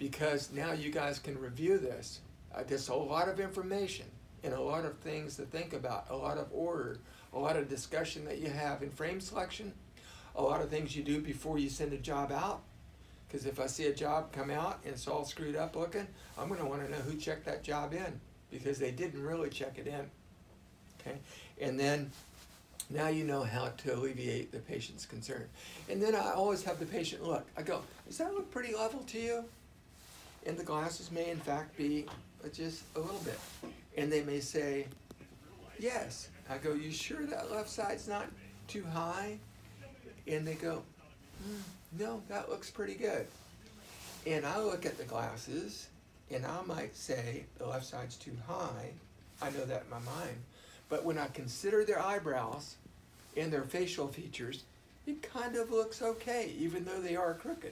because now you guys can review this. There's a lot of information and a lot of things to think about, a lot of order, a lot of discussion that you have in frame selection, a lot of things you do before you send a job out. Because if I see a job come out and it's all screwed up looking, I'm going to want to know who checked that job in, because they didn't really check it in. Okay, and then now you know how to alleviate the patient's concern. And then I always have the patient look. I go, does that look pretty level to you? And the glasses may in fact be just a little bit. And they may say, yes. I go, you sure that left side's not too high? And they go, no, that looks pretty good. And I look at the glasses and I might say the left side's too high. I know that in my mind. But when I consider their eyebrows and their facial features, it kind of looks okay, even though they are crooked.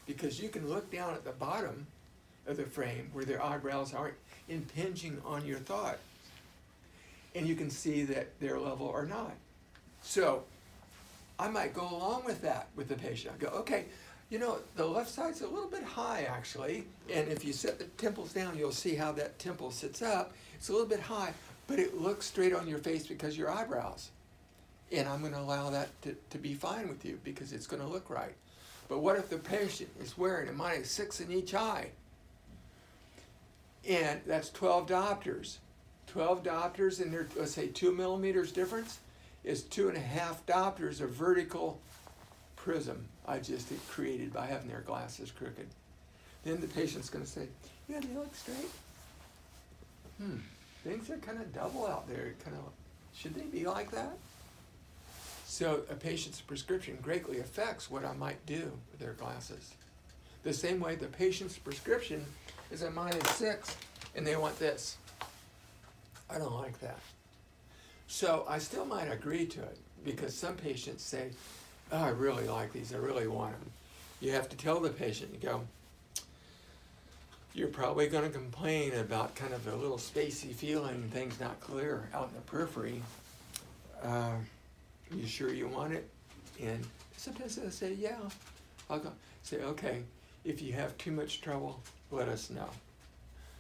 Because you can look down at the bottom of the frame where their eyebrows aren't impinging on your thought, and you can see that they're level or not. So I might go along with that with the patient. I go, okay, you know, the left side's a little bit high actually, and if you set the temples down, you'll see how that temple sits up. It's a little bit high, but it looks straight on your face because of your eyebrows. And I'm going to allow that to be fine with you because it's going to look right. But what if the patient is wearing a -6 in each eye? And that's 12 diopters. 12 diopters, and they're, let's say 2 millimeters difference, is 2.5 diopters of vertical prism I just created by having their glasses crooked. Then the patient's going to say, yeah, they look straight. Things are kind of double out there. Kind of, should they be like that? So a patient's prescription greatly affects what I might do with their glasses. The same way the patient's prescription is a -6 and they want this. I don't like that. So I still might agree to it because some patients say, oh, I really like these, I really want them. You have to tell the patient, you go, you're probably going to complain about kind of a little spacey feeling, things not clear out in the periphery. You sure you want it? And sometimes they'll say, yeah. I'll go say, okay, if you have too much trouble, let us know.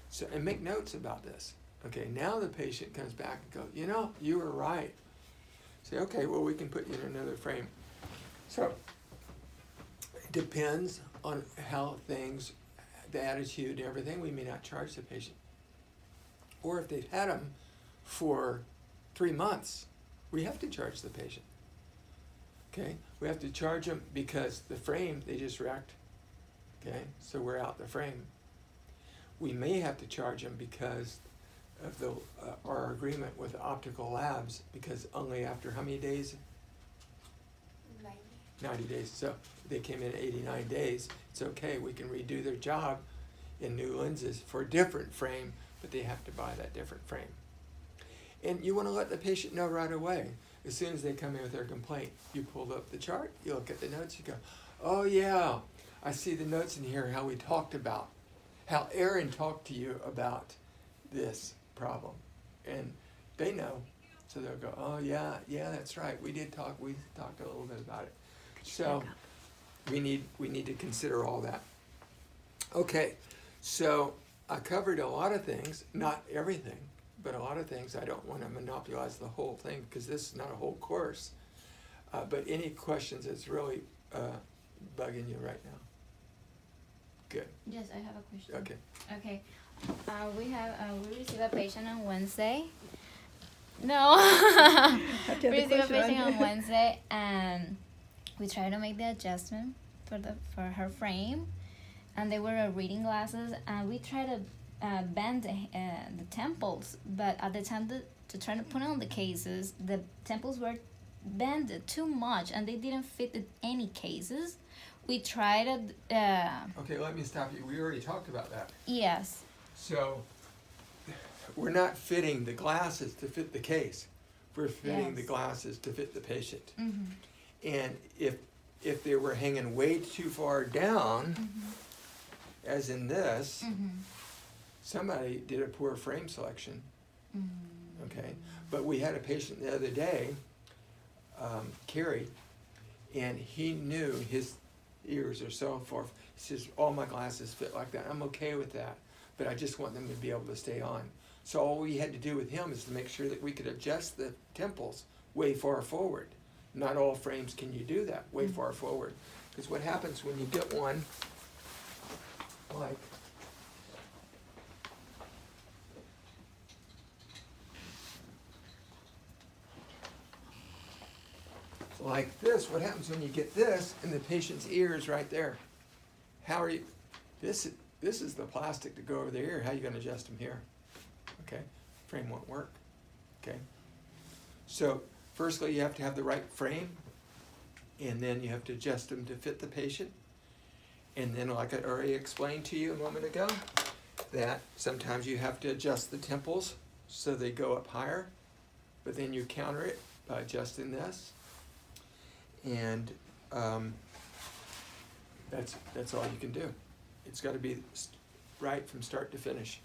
So, and make notes about this. Okay, now the patient comes back and goes, you know, you were right. Say, okay, well, we can put you in another frame. So, it depends on how things, the attitude and everything, we may not charge the patient. Or if they've had them for 3 months, we have to charge the patient. Okay, we have to charge them because the frame, they just wrecked. Okay, so we're out the frame. We may have to charge them because of the our agreement with Optical Labs, because only after how many days? 90 days. So they came in at 89 days. It's okay, we can redo their job in new lenses for a different frame, but they have to buy that different frame. And you want to let the patient know right away. As soon as they come in with their complaint, you pull up the chart, you look at the notes, you go, oh yeah, I see the notes in here, how we talked about, how Aaron talked to you about this problem. And they know. So they'll go, oh yeah, that's right. We talked a little bit about it. So we need to consider all that. Okay, so I covered a lot of things, not everything, but a lot of things. I don't want to monopolize the whole thing because this is not a whole course. But any questions that's really bugging you right now? Good. Yes, I have a question. Okay. Okay. We received a patient on Wednesday. No. We received a patient on Wednesday, and we tried to make the adjustment for her frame, and they were reading glasses, and we tried to bend the temples, but at the time to try to put on the cases, the temples were bent too much, and they didn't fit in any cases. We tried Okay, let me stop you. We already talked about that. Yes. So we're not fitting the glasses to fit the case. We're fitting the glasses to fit the patient. Mm-hmm. And if they were hanging way too far down, as in this, somebody did a poor frame selection. Okay, but we had a patient the other day, Kerry, and he knew ears or so forth. He says, all my glasses fit like that. I'm okay with that, but I just want them to be able to stay on. So all we had to do with him is to make sure that we could adjust the temples way far forward. Not all frames can you do that way far forward. Because what happens when you get one like this, what happens when you get this and the patient's ear is right there? How are you, this is the plastic to go over the ear, how are you gonna adjust them here? Okay, frame won't work, okay? So, firstly, you have to have the right frame, and then you have to adjust them to fit the patient. And then, like I already explained to you a moment ago, that sometimes you have to adjust the temples so they go up higher, but then you counter it by adjusting this. And that's all you can do. It's got to be right from start to finish.